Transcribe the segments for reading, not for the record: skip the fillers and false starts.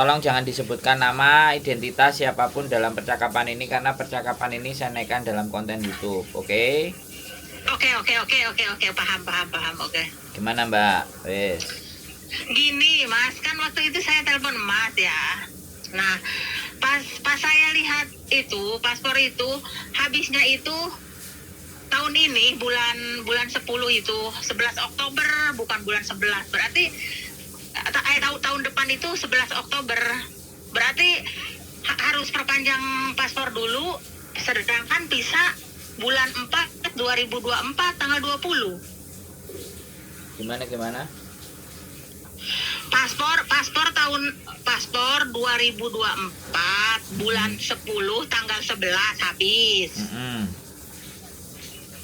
Tolong jangan disebutkan nama, identitas siapapun dalam percakapan ini karena percakapan ini saya naikkan dalam konten YouTube, oke? Oke, paham, oke. Gimana Mbak? Wes. Gini, Mas, kan waktu itu saya telepon Mas ya. Nah, pas saya lihat itu paspor itu habisnya itu tahun ini bulan 10 itu 11 Oktober bukan bulan 11. Berarti tahun depan itu 11 Oktober. Berarti harus perpanjang paspor dulu, sedangkan visa bulan 4 2024 tanggal 20. Gimana? Paspor 2024 bulan 10 tanggal 11 habis.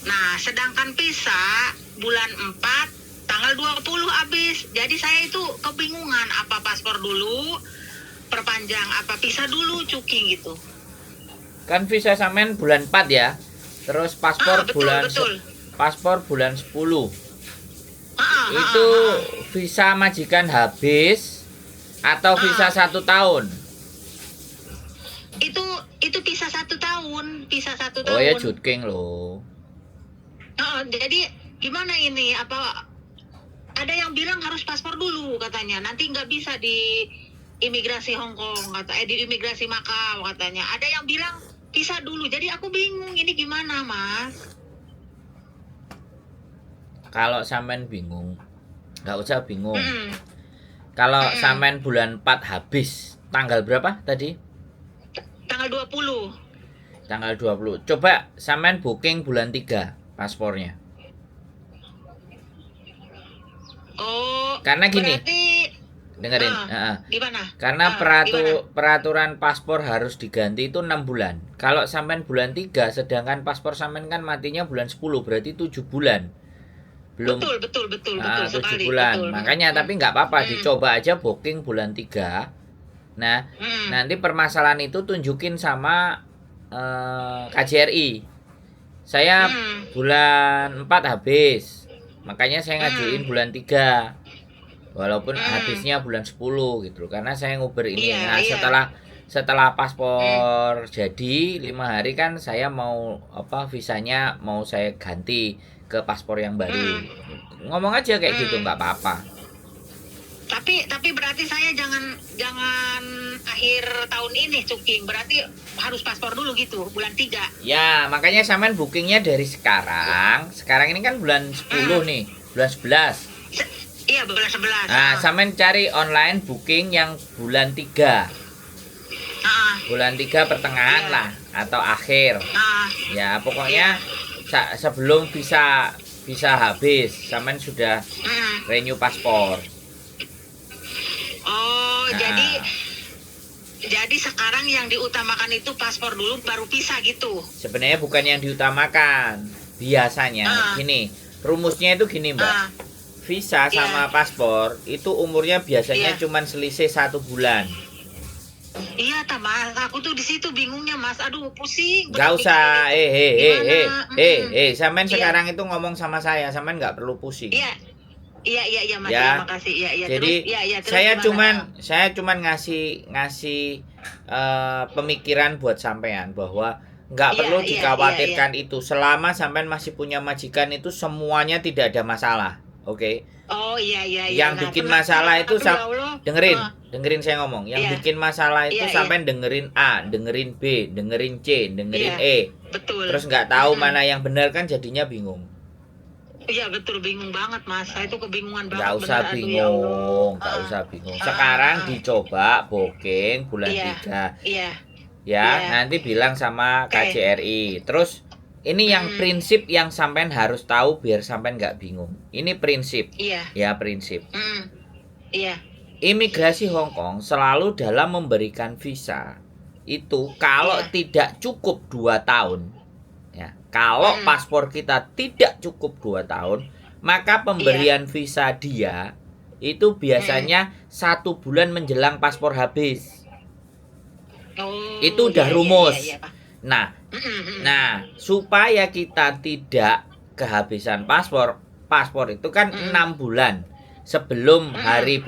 Nah, sedangkan visa bulan 4 tanggal 20 habis. Jadi saya itu kebingungan apa paspor dulu perpanjang apa visa dulu cuking gitu. Kan visa sampean bulan 4 ya. Terus paspor betul. Paspor bulan 10. Itu visa majikan habis atau visa 1 tahun? Itu visa 1 tahun, Oh ya juking loh. Jadi gimana ini? Apa ada yang bilang harus paspor dulu katanya. Nanti nggak bisa di imigrasi Hong Kong di imigrasi Makau katanya. Ada yang bilang visa dulu. Jadi aku bingung ini gimana, Mas? Kalau sampean bingung, nggak usah bingung. Kalau sampean bulan 4 habis, tanggal berapa tadi? Tanggal 20. Tanggal 20. Coba sampean booking bulan 3 paspornya. Oh, karena gini, berarti dengerin. Gimana? Karena peraturan paspor harus diganti itu 6 bulan. Kalau sampean bulan 3, sedangkan paspor sampean kan matinya bulan 10, berarti 7 bulan. Belum. Betul 7 sekali. bulan. Betul. Makanya tapi nggak apa-apa, dicoba aja booking bulan 3. Nah, nanti permasalahan itu tunjukin sama KJRI. Saya bulan 4 habis. Makanya saya ngajuin bulan 3. Walaupun habisnya bulan 10 gitu. Karena saya nguber ini. Setelah paspor jadi 5 hari kan saya mau visanya mau saya ganti ke paspor yang baru. Ngomong aja kayak gitu, nggak apa-apa. Tapi berarti saya jangan akhir tahun ini cuking. Berarti harus paspor dulu gitu, bulan 3. Ya, makanya sampean bookingnya dari sekarang. Sekarang ini kan bulan 10 nih, bulan 11. Iya, bulan 11. Nah, sampean cari online booking yang bulan 3. Bulan 3 pertengahan lah atau akhir. Ya, pokoknya sebelum visa habis, sampean sudah renew paspor. Oh, jadi sekarang yang diutamakan itu paspor dulu baru visa gitu. Sebenarnya bukan yang diutamakan. Biasanya gini, rumusnya itu gini, Mbak. Visa sama paspor itu umurnya biasanya cuman selisih 1 bulan. Iya, Mas. Aku tuh di situ bingungnya, Mas. Aduh, pusing. Gak usah. Sampean sekarang itu ngomong sama saya, sampean nggak perlu pusing. Iya, Mas. Ya. Terima kasih. Iya. Jadi terus saya cuman ngasih pemikiran buat sampean bahwa nggak perlu dikhawatirkan itu. Selama sampean masih punya majikan itu semuanya tidak ada masalah. Oke. Oh iya. Yang bikin masalah itu dengerin saya ngomong. Yang bikin masalah itu sampai dengerin A, dengerin B, dengerin C, dengerin E. Betul. Terus nggak tahu mana yang benar kan jadinya bingung. Iya betul, bingung banget, Mas. Saya itu kebingungan banget. Nggak usah bingung. Sekarang dicoba booking bulan 3. Ya, nanti bilang sama KJRI. Terus ini yang prinsip yang sampean harus tahu biar sampean nggak bingung. Ini prinsip. Ya, prinsip. Iya. Imigrasi Hong Kong selalu dalam memberikan visa itu kalau tidak cukup 2 tahun. Ya, kalau paspor kita tidak cukup 2 tahun, maka pemberian visa dia itu biasanya 1 bulan menjelang paspor habis. Itu udah rumus. Nah, supaya kita tidak kehabisan paspor itu kan 6 bulan sebelum hari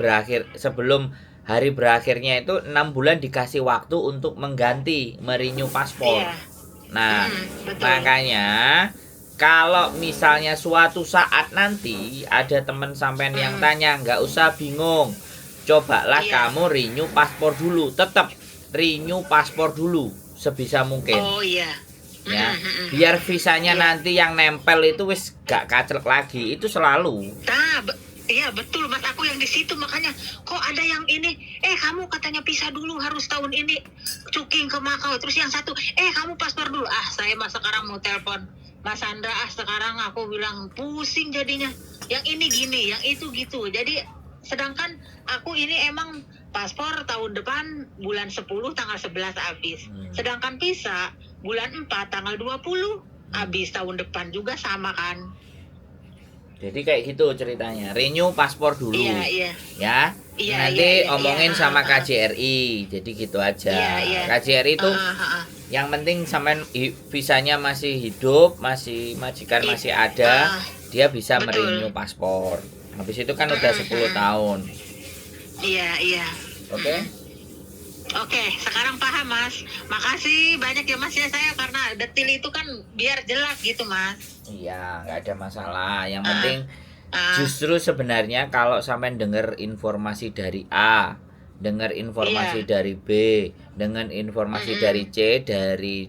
hari berakhirnya itu 6 bulan dikasih waktu untuk mengganti merenew paspor. Iya. Nah, Betul. makanya kalau misalnya suatu saat nanti ada teman sampean yang tanya, nggak usah bingung. Cobalah Iya. kamu renew paspor dulu. Tetap renew paspor dulu sebisa mungkin. Oh iya. Ya, biar visanya Iya. nanti yang nempel itu wis gak kaclek lagi. Itu selalu. Nah, iya betul Mas, aku yang di situ makanya kok ada yang ini, kamu katanya pisah dulu harus tahun ini cuking ke Makau, terus yang satu, kamu paspor dulu. Saya Mas sekarang mau telepon Mas Andra, sekarang aku bilang pusing jadinya. Yang ini gini, yang itu gitu. Jadi sedangkan aku ini emang paspor tahun depan bulan 10 tanggal 11 habis. Sedangkan pisah bulan 4 tanggal 20 habis, tahun depan juga sama kan. Jadi kayak gitu ceritanya. Renew paspor dulu. Iya, iya. Ya. Iya, Nanti iya, iya, omongin iya. sama KJRI. Jadi gitu aja. Iya, iya. KJRI itu Ah. yang penting sampean visanya masih hidup, masih majikan masih ada, dia bisa Betul. merenew paspor. Habis itu kan udah 10 tahun. Iya, iya. Oke? Oke, sekarang paham Mas. Makasih banyak ya Mas ya, saya karena detil itu kan biar jelas gitu Mas. Iya, nggak ada masalah. Yang penting Ah, justru sebenarnya kalau sampean dengar informasi dari A, dengar informasi dari B, dengan informasi dari C, dari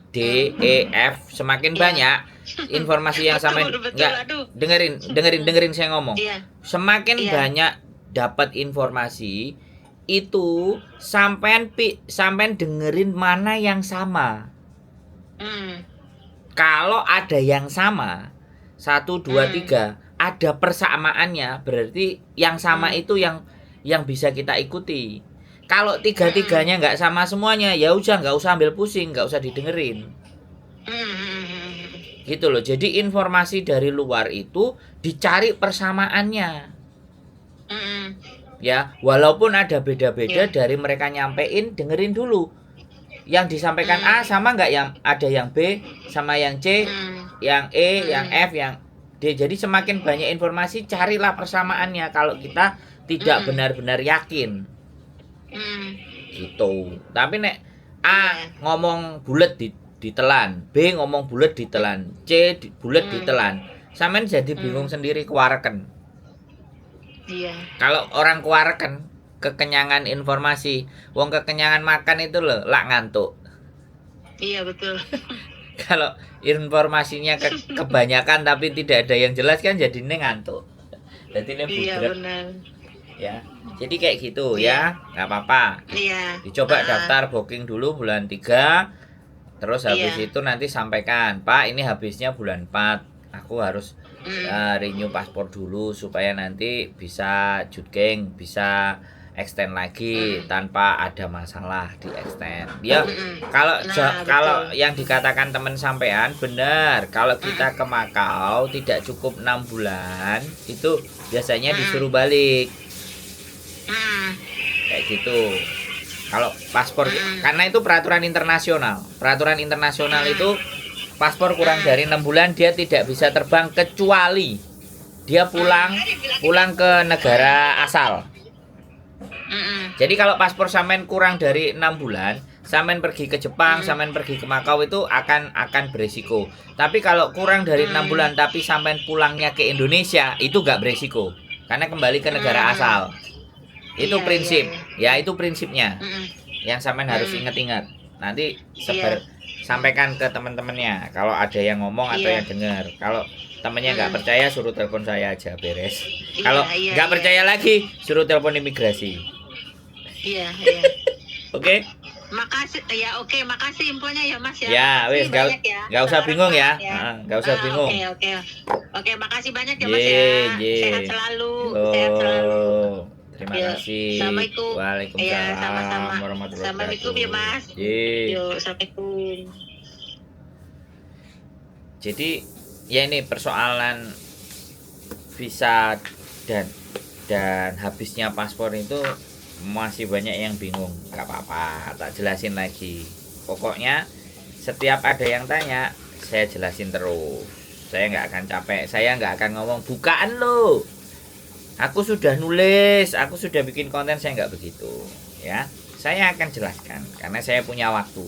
D, E, F, semakin banyak informasi yang sampean Betul, nggak aduh. dengerin saya ngomong. Iya. Semakin Iya. banyak dapat informasi itu sampean dengerin mana yang sama. Hmm. Kalau ada yang sama 1, 2, 3 ada persamaannya, berarti yang sama itu yang bisa kita ikuti. Kalau 3-3-nya nggak sama semuanya, ya udah nggak usah ambil pusing, nggak usah didengerin. Gitu loh. Jadi informasi dari luar itu dicari persamaannya. Ya, walaupun ada beda-beda dari mereka nyampein, dengerin dulu. Yang disampaikan A sama nggak yang ada yang B, sama yang C, yang E, yang F, yang D. Jadi semakin banyak informasi, carilah persamaannya kalau kita tidak benar-benar yakin. Gitu. Tapi nek A ngomong bulet ditelan, B ngomong bulet ditelan, C bulet ditelan, sampean jadi bingung sendiri, kewareken. Iya. Kalau orang kewareken, kekenyangan informasi, wong kekenyangan makan itu loh, lak ngantuk. Iya betul. Kalau informasinya kebanyakan tapi tidak ada yang jelas kan jadinya ngantuk. Jadi ini Iya budrek. benar. Ya. Jadi kayak gitu ya, nggak apa-apa. Iya. Dicoba daftar booking dulu bulan 3. Terus habis Iya. itu nanti sampaikan, Pak, ini habisnya bulan 4. Aku harus renew paspor dulu supaya nanti bisa jutking, bisa extend lagi tanpa ada masalah di extend. Ya, kalau kalau yang dikatakan teman sampean benar. Kalau kita ke Makau tidak cukup 6 bulan, itu biasanya disuruh balik. Kayak gitu. Kalau paspor, karena itu peraturan internasional. Peraturan internasional itu paspor kurang dari 6 bulan dia tidak bisa terbang kecuali dia pulang ke negara asal. Jadi kalau paspor sampean kurang dari 6 bulan, sampean pergi ke Jepang, sampean pergi ke Makau itu akan beresiko. Tapi kalau kurang dari 6 bulan tapi sampean pulangnya ke Indonesia, itu gak beresiko. Karena kembali ke negara asal. Itu prinsip. Ya, itu prinsipnya. Yang sampean harus ingat-ingat. Nanti sampaikan ke teman-temannya kalau ada yang ngomong atau yang dengar. Kalau temennya nggak percaya, suruh telepon saya aja, beres. Kalau nggak percaya lagi, suruh telepon imigrasi. Iya. Oke? Makasih ya, oke, makasih infonya ya Mas ya. Ya, wes nggak usah bingung ya. Nggak usah bingung. Oke, makasih banyak ya Mas ya. Sehat selalu. Sehat selalu. Terima kasih. Assalamualaikum. Waalaikumsalam Sama-sama. warahmatullahi Assalamualaikum ya Mas. Yuk, assalamualaikum. Jadi ya ini persoalan visa dan habisnya paspor itu masih banyak yang bingung. Gak apa-apa, tak jelasin lagi. Pokoknya setiap ada yang tanya, saya jelasin terus. Saya nggak akan capek, saya nggak akan ngomong bukaan lo. Aku sudah nulis, aku sudah bikin konten, saya nggak begitu, ya. Saya akan jelaskan karena saya punya waktu,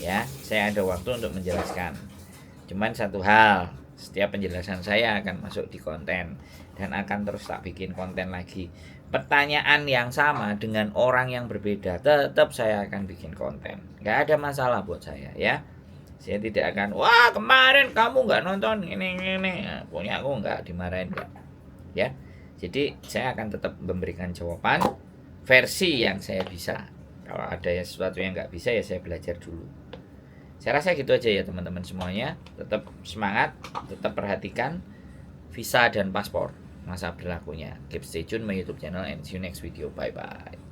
ya. Saya ada waktu untuk menjelaskan. Cuman satu hal, setiap penjelasan saya akan masuk di konten dan akan terus tak bikin konten lagi. Pertanyaan yang sama dengan orang yang berbeda, tetap saya akan bikin konten. Nggak ada masalah buat saya, ya. Saya tidak akan, wah kemarin kamu nggak nonton ini. Nah, punya aku nggak dimarahin, nggak. Ya. Jadi saya akan tetap memberikan jawaban versi yang saya bisa. Kalau ada sesuatu yang nggak bisa ya saya belajar dulu. Saya rasa gitu aja ya teman-teman semuanya. Tetap semangat, tetap perhatikan visa dan paspor masa berlakunya. Keep stay tune my YouTube channel and see you next video. Bye bye.